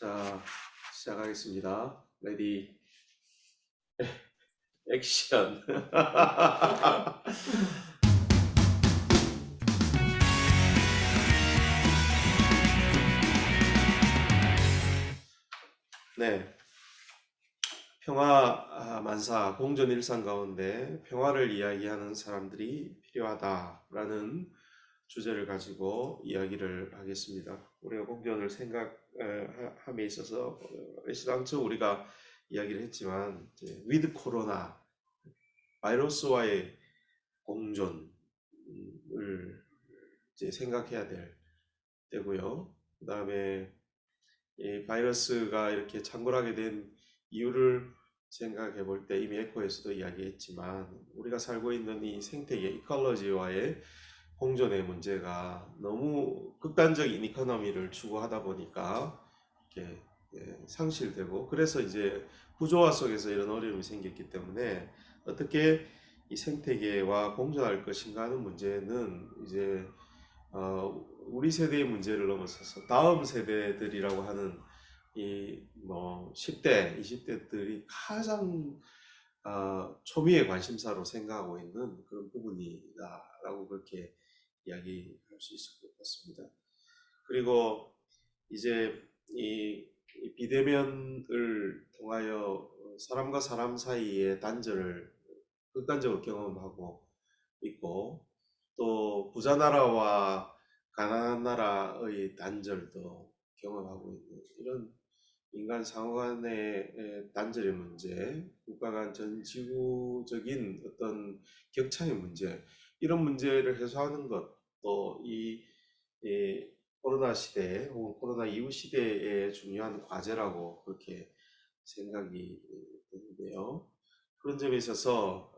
자, 시작하겠습니다. 레디, 액션. 네, 평화 만사, 공존 일상 가운데 평화를 이야기하는 사람들이 필요하다라는 주제를 가지고 이야기를 하겠습니다. 우리가 공존을 생각함에 있어서 애시당초 우리가 이야기를 했지만 위드 코로나 바이러스와의 공존을 이제 생각해야 되고요. 그 다음에 이 바이러스가 이렇게 창궐하게 된 이유를 생각해 볼 때 이미 에코에서도 이야기했지만 우리가 살고 있는 이 생태계 이컬러지와의 공존의 문제가 너무 극단적인 이코노미를 추구하다 보니까 이렇게 상실되고, 그래서 이제 구조화 속에서 이런 어려움이 생겼기 때문에 어떻게 이 생태계와 공존할 것인가 하는 문제는 이제 우리 세대의 문제를 넘어서서 다음 세대들이라고 하는 이 뭐 10대, 20대들이 가장 초미의 관심사로 생각하고 있는 그런 부분이다라고 그렇게 이야기할 수 있을 것 같습니다. 그리고 이제 이 비대면을 통하여 사람과 사람 사이의 단절을 극단적으로 경험하고 있고, 또 부자 나라와 가난한 나라의 단절도 경험하고 있는 이런 인간 상호 간의 단절의 문제, 국가 간 전 지구적인 어떤 격차의 문제, 이런 문제를 해소하는 것도 이 코로나 시대 혹은 코로나 이후 시대의 중요한 과제라고 그렇게 생각이 되는데요. 그런 점에 있어서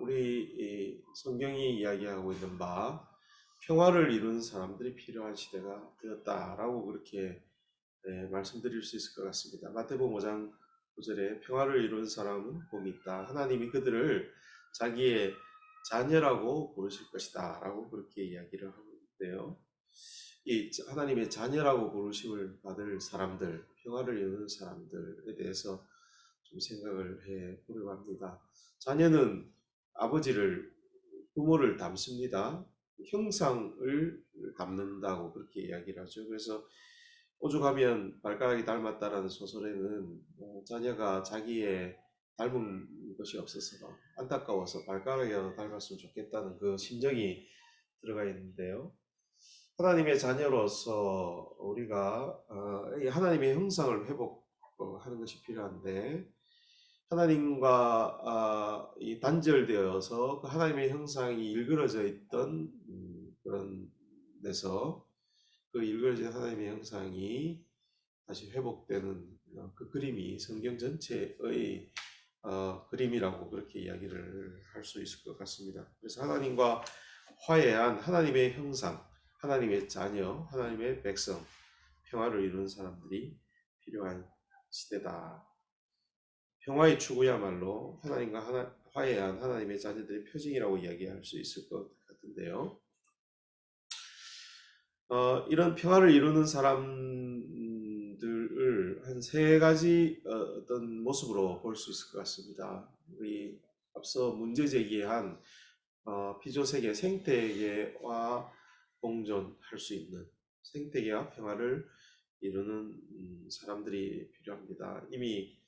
우리 성경이 이야기하고 있는 바 평화를 이루는 사람들이 필요한 시대가 되었다라고 그렇게 말씀드릴 수 있을 것 같습니다. 마태복음 5장 9절에 평화를 이루는 사람은 복이 있다. 하나님이 그들을 자기의 자녀라고 부르실 것이다 라고 그렇게 이야기를 하고 있는데요. 이 하나님의 자녀라고 부르심을 받을 사람들, 평화를 이루는 사람들에 대해서 좀 생각을 해 보려고 합니다. 자녀는 아버지를, 부모를 닮습니다. 형상을 닮는다고 그렇게 이야기를 하죠. 그래서 오죽하면 발가락이 닮았다라는 소설에는 자녀가 자기의 닮은 것이 없어서 안타까워서 발가락이라도 닮았으면 좋겠다는 그 심정이 들어가 있는데요. 하나님의 자녀로서 우리가 이 하나님의 형상을 회복하는 것이 필요한데, 하나님과 이 단절되어서 그 하나님의 형상이 일그러져 있던 그런 데서 그 일그러진 하나님의 형상이 다시 회복되는 그 그림이 성경 전체의 그림이라고 그렇게 이야기를 할 수 있을 것 같습니다. 그래서 하나님과 화해한 하나님의 형상, 하나님의 자녀, 하나님의 백성, 평화를 이루는 사람들이 필요한 시대다. 평화의 추구야말로 하나님과 화해한 하나님의 자녀들의 표징이라고 이야기할 수 있을 것 같은데요. 이런 평화를 이루는 사람들을 한 세 가지 어떤 모습으로 볼 수 있을 것 같습니다. 우리 앞서 문제 제기한 피조세계 생태계와 공존할 수 있는 생태계와 평화를 이루는 사람들이 필요합니다. 이미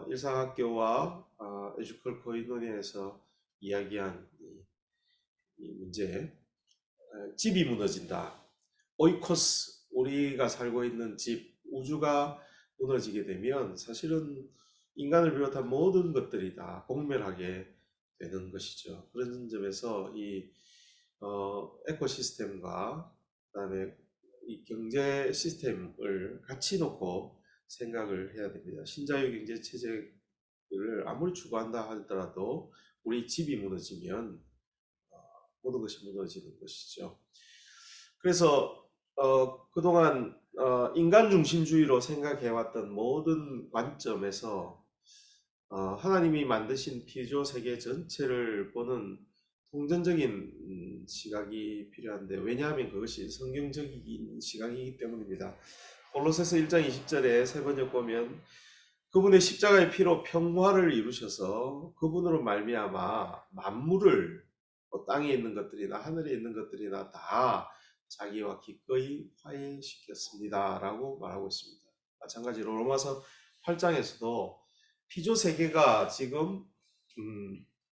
일상학교와 에듀컬 코인론에서 이야기한 이 문제, 집이 무너진다. 오이코스, 우리가 살고 있는 집, 우주가 무너지게 되면 사실은 인간을 비롯한 모든 것들이 다 공멸하게 되는 것이죠. 그런 점에서 이 에코시스템과 그다음에 이 경제 시스템을 같이 놓고 생각을 해야 됩니다. 신자유 경제 체제를 아무리 추구한다 하더라도 우리 집이 무너지면 모든 것이 무너지는 것이죠. 그래서 그동안 인간 중심주의로 생각해왔던 모든 관점에서 하나님이 만드신 피조 세계 전체를 보는 통전적인 시각이 필요한데, 왜냐하면 그것이 성경적인 시각이기 때문입니다. 골로새서 1장 20절에 세 번역 보면 그분의 십자가의 피로 평화를 이루셔서 그분으로 말미암아 만물을 땅에 있는 것들이나 하늘에 있는 것들이나 다 자기와 기꺼이 화해시켰습니다 라고 말하고 있습니다. 마찬가지로 로마서 8장에서도 피조 세계가 지금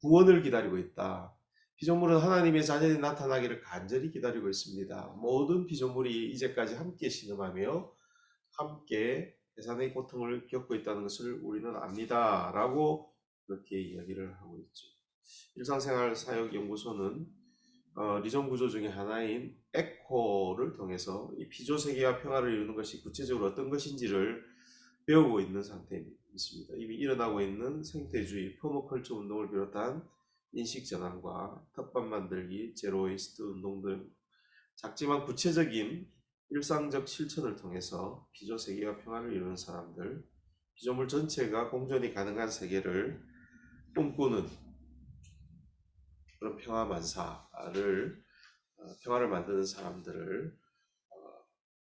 구원을 기다리고 있다. 피조물은 하나님의 자녀이 나타나기를 간절히 기다리고 있습니다. 모든 피조물이 이제까지 함께 신음하며 함께 해산의 고통을 겪고 있다는 것을 우리는 압니다. 라고 그렇게 이야기를 하고 있죠. 일상생활 사역연구소는 리존 구조 중에 하나인 에코를 통해서 이 피조세계와 평화를 이루는 것이 구체적으로 어떤 것인지를 배우고 있는 상태입니다. 이미 일어나고 있는 생태주의, 퍼머컬처 운동을 비롯한 인식전환과 텃밭 만들기, 제로웨이스트 운동 등 작지만 구체적인 일상적 실천을 통해서 피조세계와 평화를 이루는 사람들, 피조물 전체가 공존이 가능한 세계를 꿈꾸는 그런 평화를 만드는 사람들을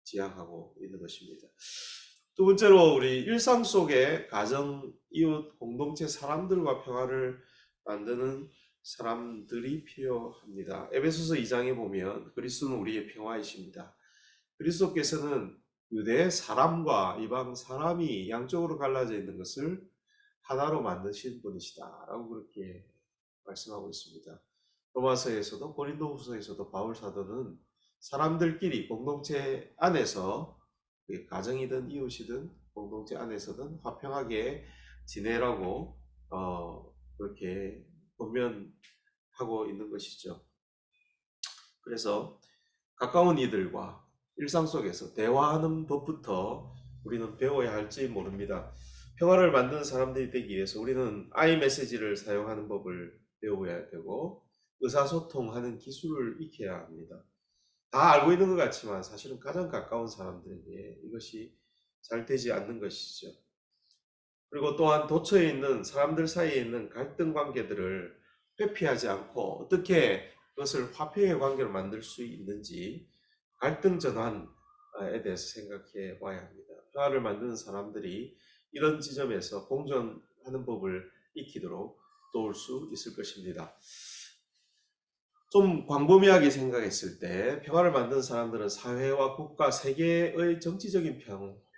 지향하고 있는 것입니다. 두 번째로 우리 일상 속에 가정, 이웃, 공동체 사람들과 평화를 만드는 사람들이 필요합니다. 에베소서 2장에 보면 그리스도는 우리의 평화이십니다. 그리스도께서는 유대 사람과 이방 사람이 양쪽으로 갈라져 있는 것을 하나로 만드신 분이시다라고 그렇게 말씀하고 있습니다. 로마서에서도 고린도후서에서도 바울 사도는 사람들끼리 공동체 안에서 가정이든 이웃이든 공동체 안에서든 화평하게 지내라고 그렇게 권면하고 있는 것이죠. 그래서 가까운 이들과 일상 속에서 대화하는 법부터 우리는 배워야 할지 모릅니다. 평화를 만드는 사람들이 되기 위해서 우리는 아이메시지를 사용하는 법을 배워야 되고 의사소통하는 기술을 익혀야 합니다. 다 알고 있는 것 같지만 사실은 가장 가까운 사람들에게 이것이 잘 되지 않는 것이죠. 그리고 또한 도처에 있는 사람들 사이에 있는 갈등 관계들을 회피하지 않고 어떻게 그것을 화평의 관계로 만들 수 있는지 갈등 전환에 대해서 생각해 봐야 합니다. 평화를 만드는 사람들이 이런 지점에서 공존하는 법을 익히도록 도울 수 있을 것입니다. 좀 광범위하게 생각했을 때 평화를 만드는 사람들은 사회와 국가, 세계의 정치적인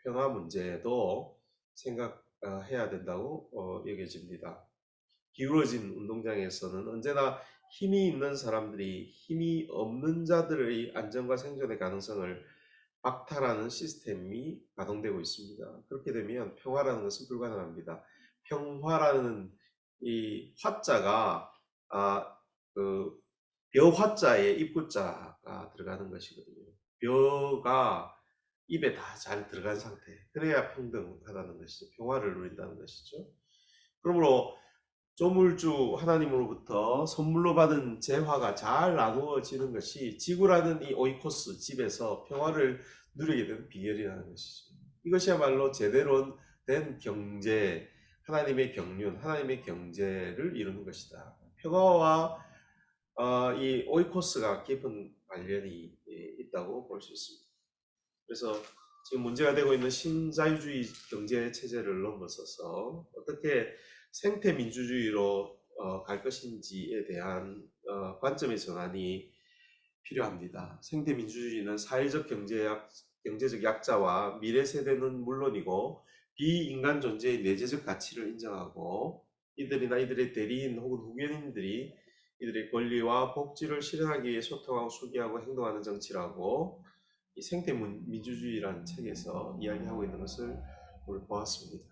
평화 문제도 생각해야 된다고 여겨집니다. 기울어진 운동장에서는 언제나 힘이 있는 사람들이 힘이 없는 자들의 안전과 생존의 가능성을 박탈하는 시스템이 가동되고 있습니다. 그렇게 되면 평화라는 것은 불가능합니다. 평화라는 이 화자가 그 벼화자에 입구자가 들어가는 것이거든요. 벼가 입에 다 잘 들어간 상태. 그래야 평등하다는 것이죠. 평화를 누린다는 것이죠. 그러므로 조물주 하나님으로부터 선물로 받은 재화가 잘 나누어지는 것이 지구라는 이 오이코스 집에서 평화를 누리게 되는 비결이라는 것이죠. 이것이야말로 제대로 된 경제, 하나님의 경륜, 하나님의 경제를 이루는 것이다. 평화와 이 오이코스가 깊은 관련이 있다고 볼 수 있습니다. 그래서 지금 문제가 되고 있는 신자유주의 경제 체제를 넘어서서 어떻게 생태 민주주의로 갈 것인지에 대한 관점의 전환이 필요합니다. 생태 민주주의는 사회적 경제적 약자와 미래 세대는 물론이고 비인간 존재의 내재적 가치를 인정하고 이들이나 이들의 대리인 혹은 후견인들이 이들의 권리와 복지를 실현하기 위해 소통하고 수기하고 행동하는 정치라고 이 생태 민주주의라는 책에서 이야기하고 있는 것을 오늘 보았습니다.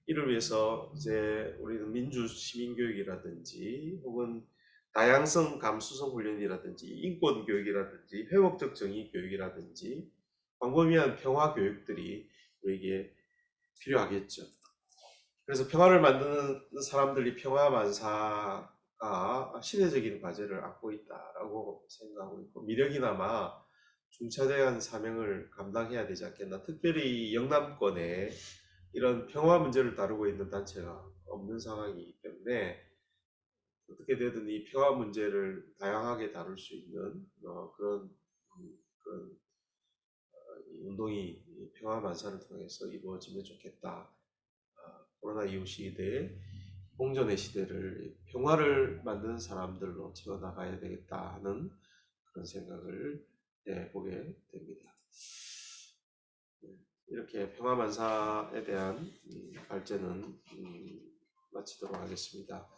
이를 위해서 이제 우리는 민주 시민 교육이라든지 혹은 다양성 감수성 훈련이라든지 인권 교육이라든지 회복적 정의 교육이라든지 광범위한 평화 교육들이 우리에게 필요하겠죠. 그래서 평화를 만드는 사람들이 평화 만사가 시대적인 과제를 안고 있다라고 생각하고 있고 미력이나마 중차대한 사명을 감당해야 되지 않겠나. 특별히 영남권에 이런 평화 문제를 다루고 있는 단체가 없는 상황이기 때문에 어떻게 되든 이 평화 문제를 다양하게 다룰 수 있는 그런 운동이 이 평화만사를 통해서 이루어지면 좋겠다. 코로나 이후 시대에 공존의 시대를 평화를 만드는 사람들로 채워나가야 되겠다 하는 그런 생각을 해보게 됩니다. 이렇게 평화만사에 대한 발제는 마치도록 하겠습니다.